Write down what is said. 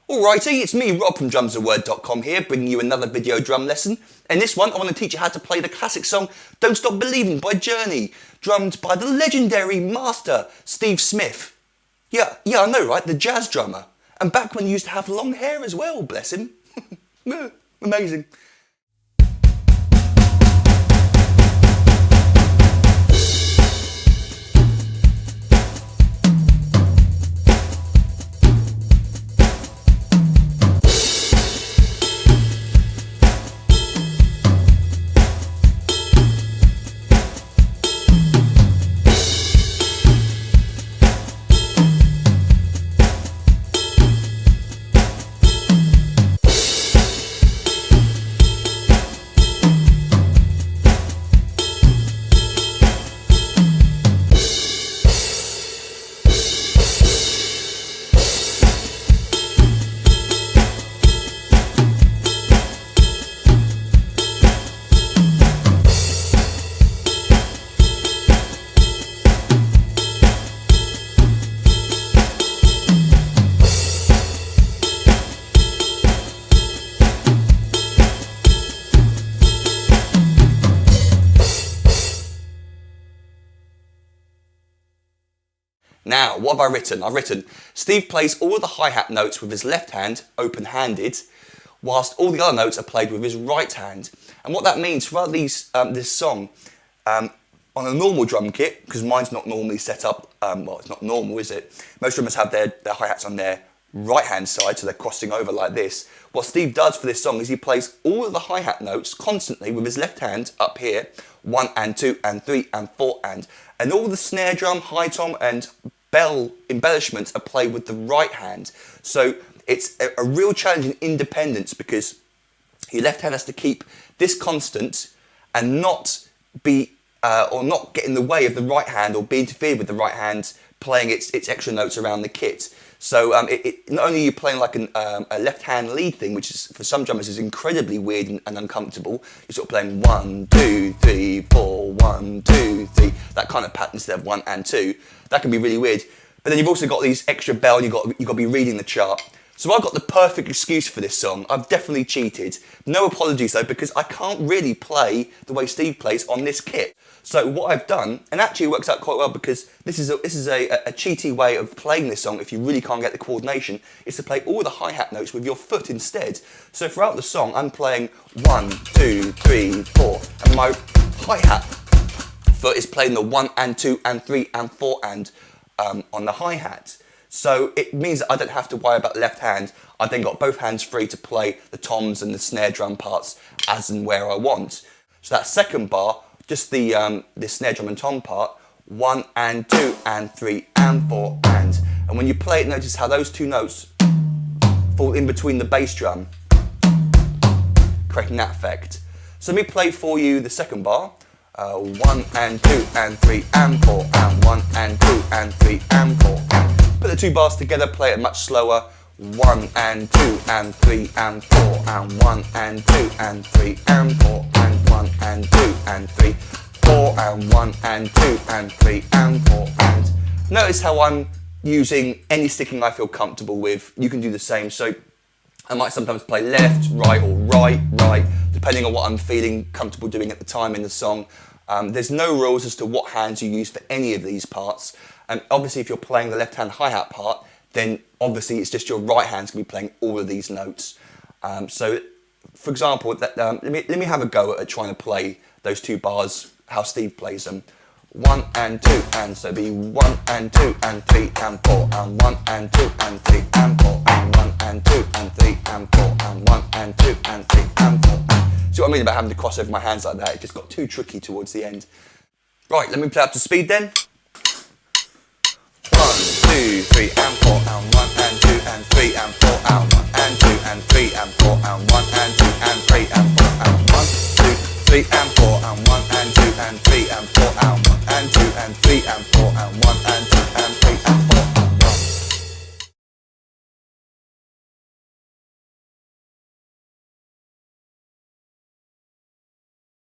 Alrighty, it's me Rob from drumsandword.com here, bringing you another video drum lesson. In this one I want to teach you how to play the classic song Don't Stop Believin' by Journey, drummed by the legendary master Steve Smith. Yeah, I know, right, the jazz drummer. And back when he used to have long hair as well, bless him. Amazing. Now, what have I written? I've written, Steve plays all the hi-hat notes with his left hand, open-handed, whilst all the other notes are played with his right hand. And what that means throughout this song, on a normal drum kit, because mine's not normally set up, well, it's not normal, is it? Most drummers have their hi-hats on their right-hand side, so they're crossing over like this. What Steve does for this song is he plays all of the hi-hat notes constantly with his left hand up here, 1 and 2 and 3 and 4 and all the snare drum, high tom and bell embellishments are played with the right hand. So it's a real challenge in independence because your left hand has to keep this constant and not be or not get in the way of the right hand or be interfered with the right hand playing its extra notes around the kit. So not only are you playing like a left hand lead thing, which is for some drummers is incredibly weird and uncomfortable. You're sort of playing 1, 2, 3, 4, 1, 2, 3, that kind of pattern instead of 1 and 2. That can be really weird. But then you've also got these extra bell and you've got to be reading the chart. So I've got the perfect excuse for this song. I've definitely cheated. No apologies though, because I can't really play the way Steve plays on this kit. So what I've done, and actually it works out quite well because this is a cheaty way of playing this song if you really can't get the coordination, is to play all the hi-hat notes with your foot instead. So throughout the song I'm playing 1, 2, 3, 4, and my hi-hat foot is playing the 1 and 2 and 3 and 4 and on the hi-hat. So it means that I don't have to worry about the left hand. I've then got both hands free to play the toms and the snare drum parts as and where I want. So that second bar, just the snare drum and tom part, 1 and 2 and 3 and 4 and when you play it, notice how those two notes fall in between the bass drum, creating that effect. So let me play for you the second bar. 1 and 2 and 3 and 4 and 1 and 2 and 3 and 4 and put the two bars together, play it much slower. 1 and 2 and 3 and 4 and 1 and 2 and 3 and 4 and 1 and 2 and 3, 4 and 1 and 2 and 3 and 4 and notice how I'm using any sticking I feel comfortable with. You can do the same. So I might sometimes play left, right or right, depending on what I'm feeling comfortable doing at the time in the song. There's no rules as to what hands you use for any of these parts. And obviously if you're playing the left hand hi-hat part, then obviously it's just your right hand's going to be playing all of these notes. So for example, let me have a go at trying to play those two bars, how Steve plays them. 1 and 2 and so be 1 and 2 and 3 and 4 and 1 and 2 and 3 and 4 and 1 and 2 and 3 and 4 and 1 and 2 and 3 and 4 and see what I mean about having to cross over my hands like that? It just got too tricky towards the end. Right, let me play up to speed then. 1, 2, 3 and 4 and 1 and 2 and 3 and 4 and 1 and 2 and 3 and 4 and 1 and 2 and 3 and 4 and 1, 2, 3 and 4 and 1 and 2 and 3 and 4 and 1 and 2 and 3 and 4 and 1 and 2